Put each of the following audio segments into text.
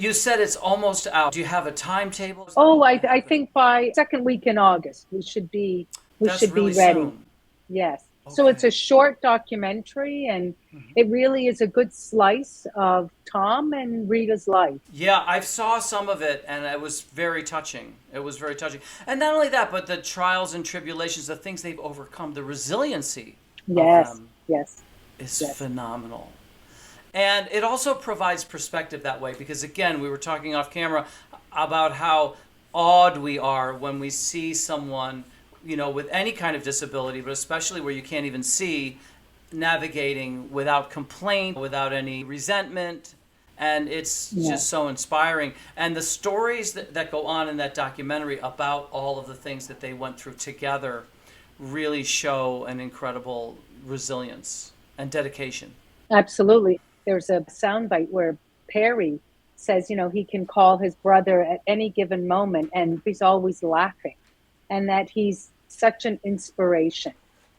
You said it's almost out. Do you have a timetable? Oh, I think by second week in August we That's should be really ready. soon. Yes. So it's a Okay. short documentary, and it really is a good slice of Tom and Rita's life. Yeah, I saw some of it and it was very touching. It was very touching. And not only that, but the trials and tribulations, the things they've overcome, the resiliency of Yes, them yes, is yes. phenomenal. And it also provides perspective that way because, again, we were talking off camera about how awed we are when we see someone, with any kind of disability, but especially where you can't even see, navigating without complaint, without any resentment. And it's Yeah. just so inspiring. And the stories that go on in that documentary about all of the things that they went through together really show an incredible resilience and dedication. Absolutely. There's a soundbite where Perry says, he can call his brother at any given moment and he's always laughing, and that he's such an inspiration.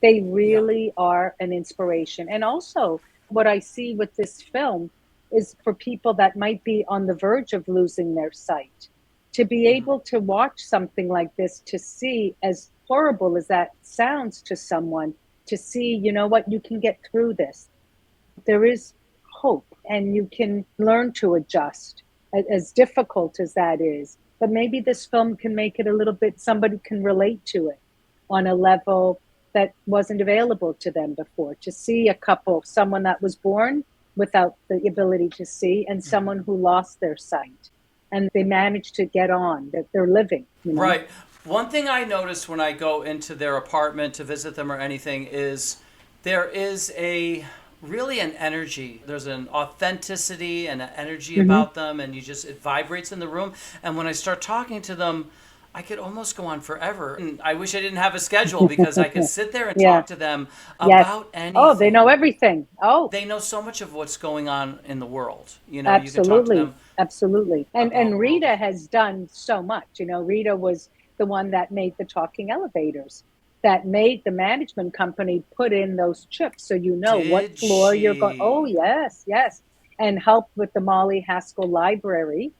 They Yeah. really are an inspiration. And also, what I see with this film is for people that might be on the verge of losing their sight, to be Hmm. able to watch something like this, to see, as horrible as that sounds to someone, to see, what, you can get through this. There is hope, and you can learn to adjust, as difficult as that is. But maybe this film can make it a little bit, somebody can relate to it on a level that wasn't available to them before. To see a couple, someone that was born without the ability to see and someone who lost their sight, and they managed to get on, that they're living. Right. One thing I notice when I go into their apartment to visit them or anything is there is a really an energy. There's an authenticity and an energy Mm-hmm. about them, and it vibrates in the room. And when I start talking to them, I could almost go on forever. And I wish I didn't have a schedule because I could sit there and Yeah. talk to them Yes. about Oh, they know anything. everything. Oh, They know so much of what's going on in the world. You can talk to absolutely. them Absolutely. And about world. Rita has done so much. Rita was the one that made the talking elevators, that made the management company put in those chips so what Did floor you're going. Oh, she? yes, yes. And helped with the Molly Haskell Library,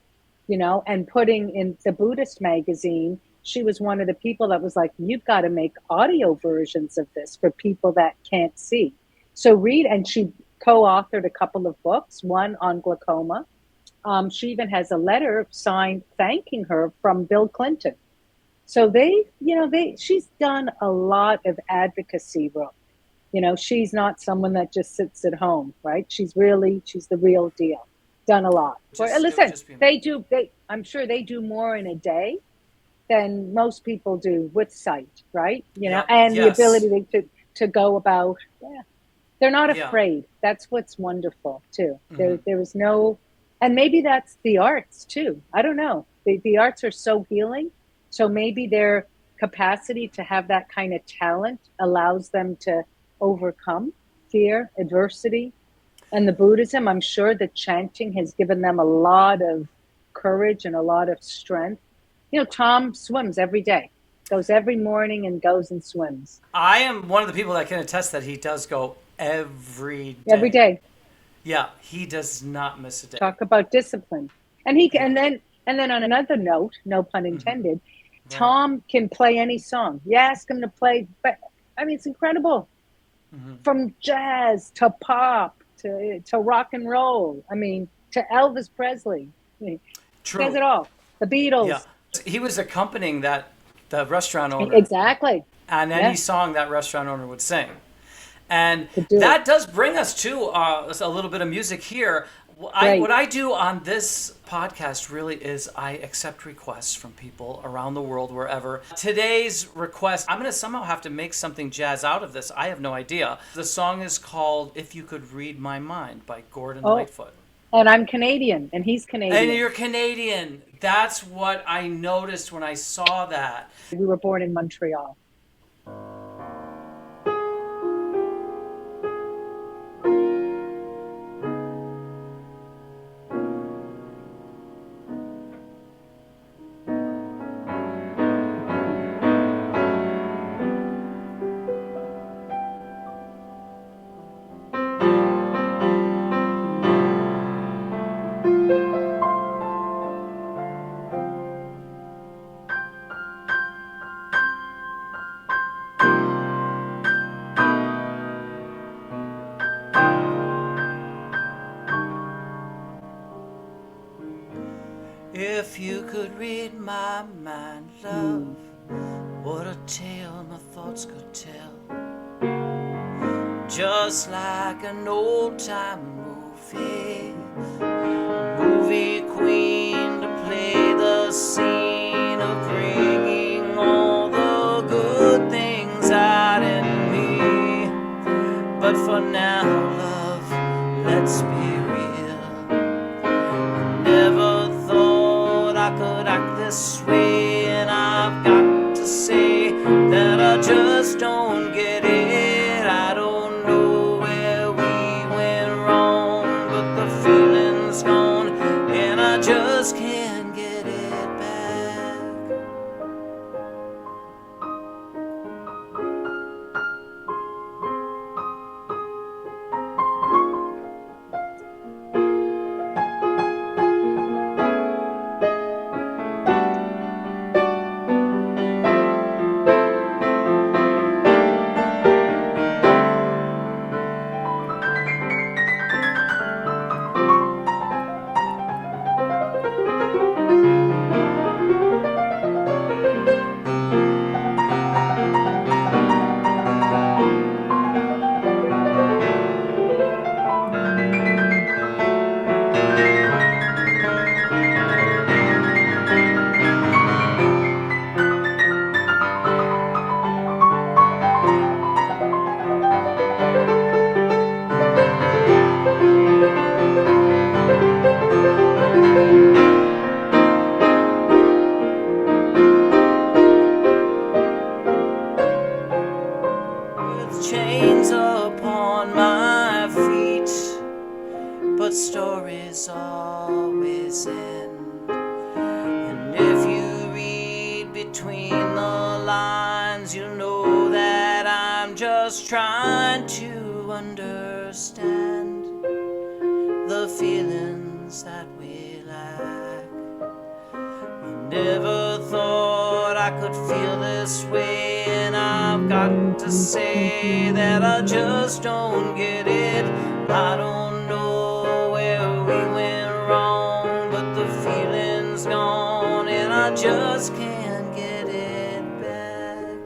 and putting in the Buddhist magazine. She was one of the people that was like, you've got to make audio versions of this for people that can't see. So read, and she co-authored a couple of books, one on glaucoma. She even has a letter signed thanking her from Bill Clinton. So she's done a lot of advocacy work. She's not someone that just sits at home, right? She's the real deal. Done a lot. It would Listen, just be I'm sure they do more in a day than most people do with sight, right? yeah, And the yes, ability to go about. Yeah, they're not yeah. afraid. That's what's wonderful too. Hmm. There is no, and maybe that's the arts too. I don't know. The arts are so healing. So maybe their capacity to have that kind of talent allows them to overcome fear, adversity. And the Buddhism, I'm sure the chanting has given them a lot of courage and a lot of strength. Tom swims every day, goes every morning and goes and swims I am one of the people that can attest that he does go every every day. day. Yeah, he does not miss a day. Talk about discipline. And he Yeah. and then on another note, no pun Hmm. intended, Right. Tom can play any song. You ask him to play, but I mean, it's incredible. Hmm. From jazz to pop to rock and roll. I mean, to Elvis Presley. I mean, he does True. it all. The Yeah. Beatles. He was accompanying the restaurant owner Exactly. on any Yeah, song that restaurant owner would sing. And could do it. that does bring us to a little bit of music here. What Great. I do on this podcast really is I accept requests from people around the world, wherever. Today's request, I'm going to somehow have to make something jazz out of this. I have no idea. The song is called If You Could Read My Mind by Gordon Oh, Lightfoot. and I'm Canadian, and he's And Canadian. you're Canadian. That's what I noticed when I saw that. We were born in Montreal. If you could read my mind, love, Mm. what a tale my thoughts could tell. Just like an old-time movie, movie queen to play the scene of bringing all the good things out in me. But for now, love, let's be real. I never thought I could act this way, and I've got to say that I just don't get it. I don't know where we went wrong, but the feeling's gone, and I just can't get it back. With chains upon my feet, but stories always end. And if you read between the lines, you know that I'm just trying to understand the feelings that we lack. I never thought I could feel this way, and I've got to say that I just don't get it. I don't know where we went wrong, but the feeling's gone, and I just can't get it back.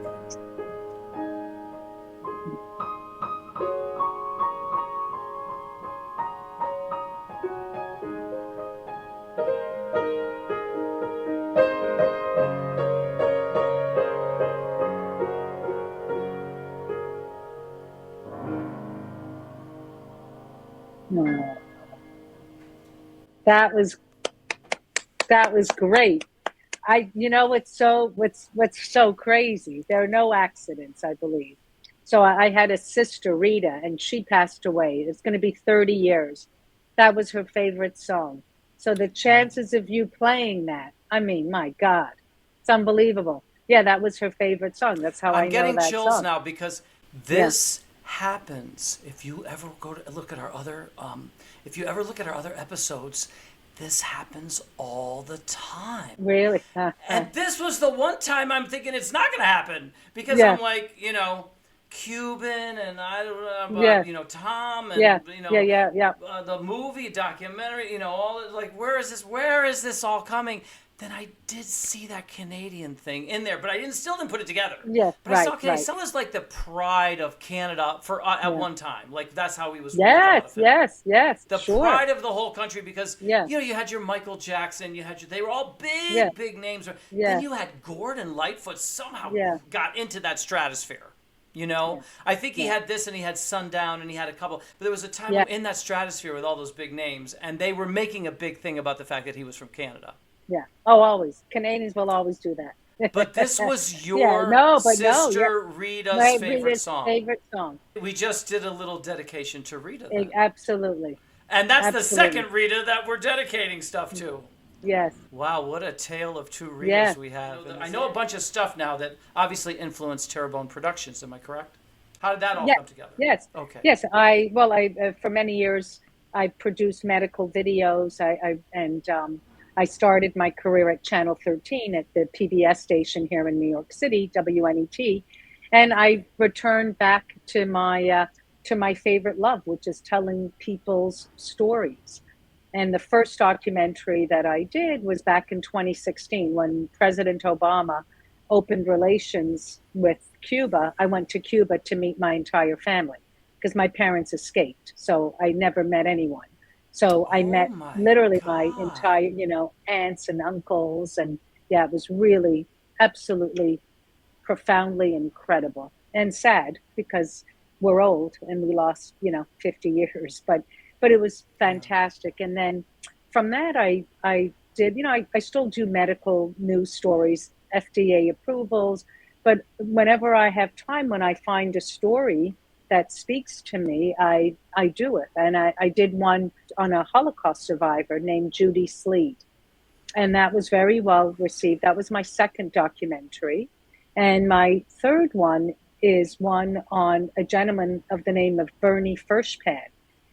No. That was great. What's so crazy. There are no accidents, I believe. So I had a sister, Rita, and she passed away. It's going to be 30 years. That was her favorite song. So the chances of you playing that, I mean, my God, it's unbelievable. Yeah, that was her favorite song. That's how I I'm know getting that chills song. now because Yeah. this happens. If you ever go to look at our other, if you ever look at our other episodes, this happens all the time. Really? And this was the one time I'm thinking it's not going to happen because Yeah. I'm like, Cuban and I don't know, Yeah. Tom Yeah. and, Yeah. Yeah. Yeah. the movie documentary, all like, where is this all coming? Then I did see that Canadian thing in there, but I still didn't put it together. Yeah. But I saw Right. Canadian. Right. That was like the pride of Canada for at Yeah. one time. Like that's how we thought Yes. of him. Yes. Yes. The Sure. pride of the whole country because Yeah. you had your Michael Jackson, they were all Yeah. big names. Then Yeah. you had Gordon Lightfoot somehow Yeah. got into that stratosphere. Yeah. I think he Yeah. had this and he had Sundown and he had a couple, but there was a time Yeah. in that stratosphere with all those big names, and they were making a big thing about the fact that he was from Canada. Yeah. Oh, always. Canadians will always do But that. this was Yeah. your No, but no. Yeah. sister Rita's My favorite Rita's song. favorite song. We just did a little dedication to Rita then. Absolutely. And that's the Absolutely. second Rita that we're dedicating stuff to. Yes. Wow, what a tale of two Ritas Yeah. we have. I know a bunch of stuff now that obviously influenced Terrebonne Productions, am I correct? How did that all Yeah. come together? Yes. Okay. Yes. I for many years I produced medical videos. I started my career at Channel 13 at the PBS station here in New York City, WNET, and I returned back to my favorite love, which is telling people's stories. And the first documentary that I did was back in 2016 when President Obama opened relations with Cuba. I went to Cuba to meet my entire family because my parents escaped. So I never met anyone. So I Oh met my literally my God. entire, aunts and uncles. And yeah, it was really absolutely profoundly incredible and sad because we're old and we lost 50 years, but it was Yeah. fantastic. And then from that I did, I still do medical news stories, FDA approvals, but whenever I have time, when I find a story that speaks to me, I do it. And I did one on a Holocaust survivor named Judy Sleet, and that was very well received. That was my second documentary. And my third one is one on a gentleman of the name of Bernie Fershpan,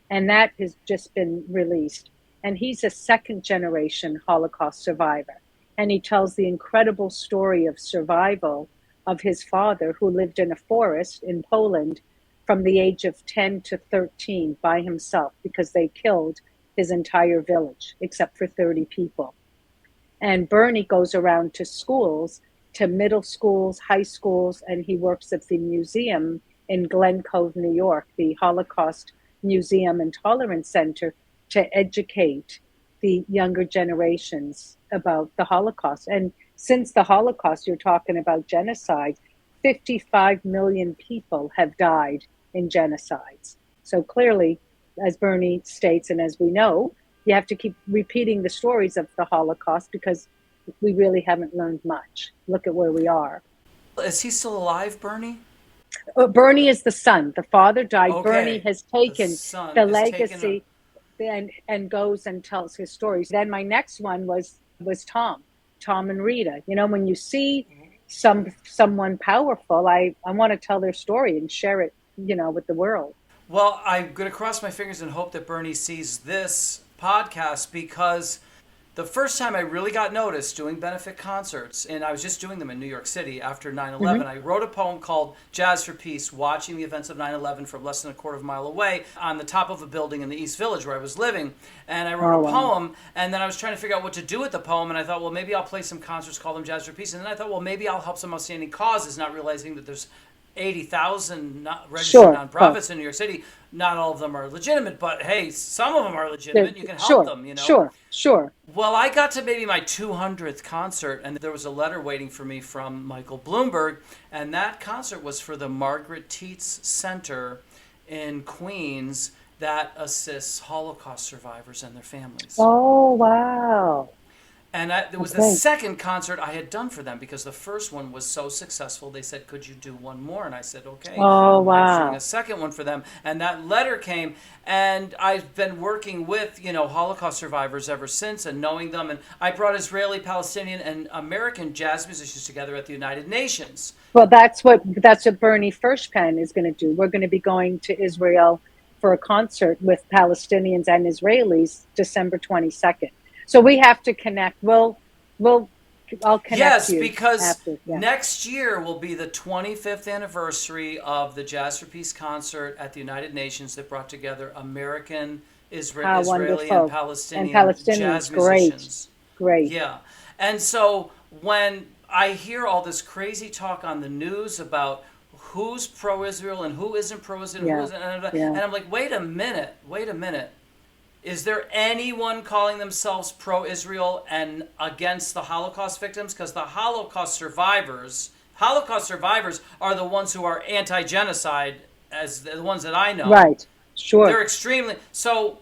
and that has just been released. And he's a second generation Holocaust survivor. And he tells the incredible story of survival of his father, who lived in a forest in Poland from the age of 10 to 13 by himself because they killed his entire village except for 30 people. And Bernie goes around to schools, to middle schools, high schools, and he works at the museum in Glen Cove, New York, the Holocaust Museum and Tolerance Center, to educate the younger generations about the Holocaust. And since the Holocaust, you're talking about genocide, 55 million people have died in genocides. So clearly, as Bernie states, and as we know, you have to keep repeating the stories of the Holocaust because we really haven't learned much. Look at where we are. Is he still alive, Bernie? Bernie is the son. The father died. Bernie Okay. has The taken son the is taking a. legacy and goes and tells his stories. Then my next one was Tom and Rita. When you see someone powerful, I want to tell their story and share it, with the world. Well, I'm going to cross my fingers and hope that Bernie sees this podcast because the first time I really got noticed doing benefit concerts, and I was just doing them in New York City after 9/11, Mm-hmm. I wrote a poem called Jazz for Peace, watching the events of 9/11 from less than a quarter of a mile away on the top of a building in the East Village where I was living. And I wrote Oh a wow. poem, and then I was trying to figure out what to do with the poem, and I thought, well, maybe I'll play some concerts, call them Jazz for Peace. And then I thought, well, maybe I'll help some outstanding causes, not realizing that there's 80,000 registered Sure. Oh, nonprofits in New York City. Not all of them are legitimate, but hey, some of them are legitimate. You can help sure. them. Sure. Sure. Well, I got to maybe my 200th concert, and there was a letter waiting for me from Michael Bloomberg, and that concert was for the Margaret Tietz Center in Queens that assists Holocaust survivors and their families. Oh wow. And it was the Okay. second concert I had done for them because the first one was so successful. They said, "Could you do one more?" And I said, "Okay." Oh I'm registering a wow. second one for them. And that letter came, and I've been working with Holocaust survivors ever since, and knowing them. And I brought Israeli, Palestinian, and American jazz musicians together at the United Nations. Well, that's what Bernie Fershpan is going to do. We're going to be going to Israel for a concert with Palestinians and Israelis December 22nd. So we have to connect. We'll I'll connect Yes, you because after. Yeah. next year will be the 25th anniversary of the Jazz for Peace concert at the United Nations that brought together American, How Israeli, and wonderful. And Palestinian Palestinians, jazz great. musicians. Great. Yeah. And so when I hear all this crazy talk on the news about who's pro-Israel and who isn't pro-Israel, Yeah. and Yeah. I'm like, wait a minute. Is there anyone calling themselves pro-Israel and against the Holocaust victims? Because the Holocaust survivors are the ones who are anti-genocide, as the ones that I know. Right. Sure. They're extremely so.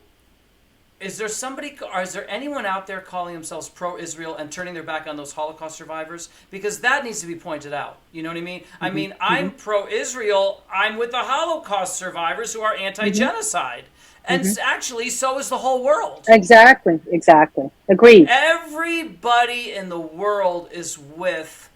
Is there anyone out there calling themselves pro-Israel and turning their back on those Holocaust survivors? Because that needs to be pointed out. You know what I mean? I Hmm. mean, Hmm. I'm pro-Israel. I'm with the Holocaust survivors who are Hmm. anti-genocide. And Hmm. actually, so is the whole world. Exactly. Exactly. Agreed. Everybody in the world is with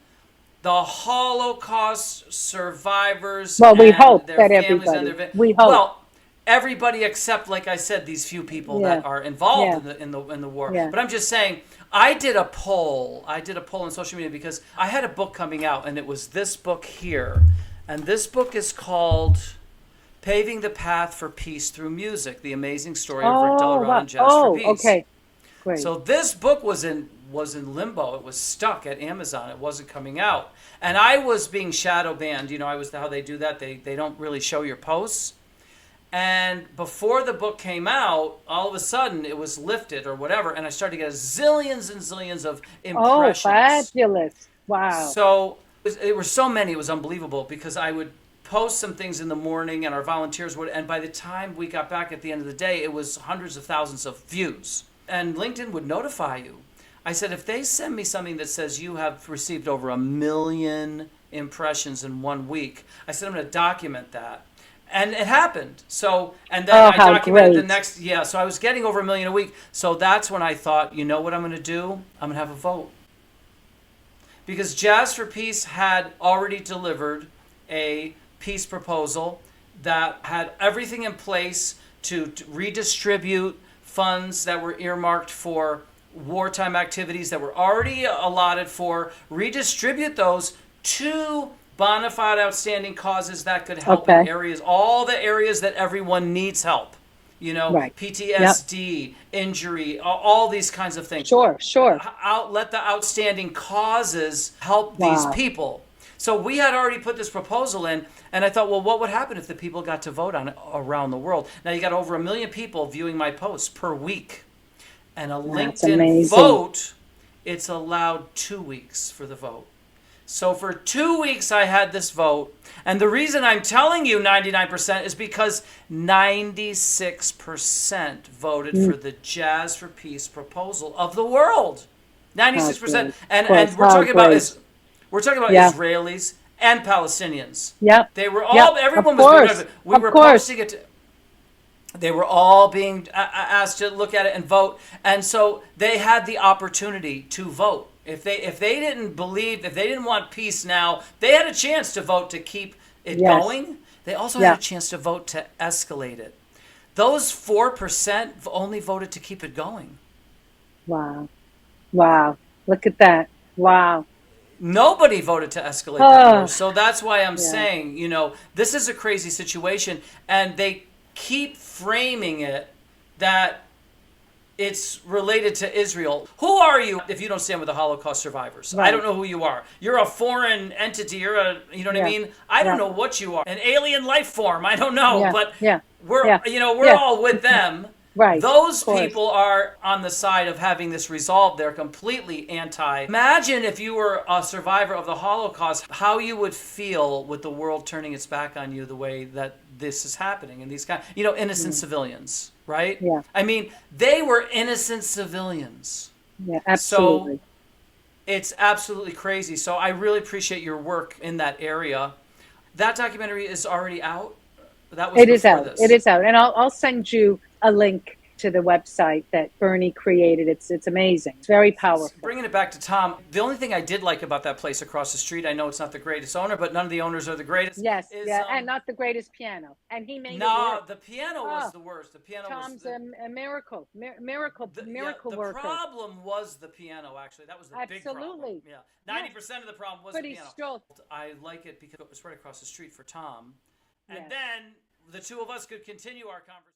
the Holocaust survivors Well, we and hope their that families and everybody. their We hope. well, everybody except, like I said, these few people Yeah. that are involved Yeah. in the war. Yeah. But I'm just saying, I did a poll on social media because I had a book coming out, and it was this book here, and this book is called Paving the Path for Peace Through Music, the amazing story of Rick Oh, Del wow. and Jazz for Oh, Peace. okay. Great. So this book was in limbo. It was stuck at Amazon. It wasn't coming out. And I was being shadow banned. You know, I was how they do that. They don't really show your posts. And before the book came out, all of a sudden it was lifted or whatever, and I started to get zillions and zillions of Oh, impressions. fabulous. Wow. So it were so many, it was unbelievable, because I would post some things in the morning and our volunteers would, and by the time we got back at the end of the day, it was hundreds of thousands of views. And LinkedIn would notify you. I said, if they send me something that says you have received over 1 million impressions in 1 week, I said, I'm going to document that. And it happened. So, and then I documented the next, so I was getting over 1 million a week. So that's when I thought, you know what I'm going to do? I'm going to have a vote. Because Jazz for Peace had already delivered a peace proposal that had everything in place to redistribute funds that were earmarked for wartime activities that were already allotted for, redistribute those to bona fide outstanding causes that could help in areas, all the areas that everyone needs help. You know, PTSD, injury, all these kinds of things. Sure. Let the outstanding causes help these people. So we had already put this proposal in, and I thought, well, what would happen if the people got to vote on it around the world? Now you got over 1 million people viewing my posts per week. And a LinkedIn vote, it's allowed 2 weeks for the vote. So for 2 weeks, I had this vote. And the reason I'm telling you 99% is because 96% voted for the Jazz for Peace proposal of the world. 96%. And we're talking about Israelis and Palestinians. Yep. They were all, everyone was doing it. We were posting it. They were all being asked to look at it and vote. And so they had the opportunity to vote. If they didn't believe, if they didn't want peace now, they had a chance to vote to keep it going. They also had a chance to vote to escalate it. Those 4% only voted to keep it going. Wow. Look at that. Wow. Nobody voted to escalate that. So that's why I'm saying, you know, this is a crazy situation. And they keep framing it that it's related to Israel. Who are you if you don't stand with the Holocaust survivors? I don't know who you are. You're a foreign entity. You know what I mean? I don't know what you are. An alien life form. I don't know. But we're all with them. Right. Those people are on the side of having this resolved. They're completely anti. Imagine if you were a survivor of the Holocaust, how you would feel with the world turning its back on you the way that this is happening. And these guys, innocent civilians, right? Yeah. I mean, they were innocent civilians. Yeah, absolutely. So it's absolutely crazy. So I really appreciate your work in that area. That documentary is already out. That was It is out. This. It is out. And I'll send you a link to the website that Bernie created. It's amazing. It's very powerful. Bringing it back to Tom, the only thing I did like about that place across the street, I know it's not the greatest owner, but none of the owners are the greatest. Yes, and not the greatest piano. And he made it work. No, the piano was the worst. The piano Tom's was a miracle worker. The problem was the piano, actually. That was the big problem. Yeah, 90% of the problem was the piano. I like it because it was right across the street for Tom. And then the two of us could continue our conversation.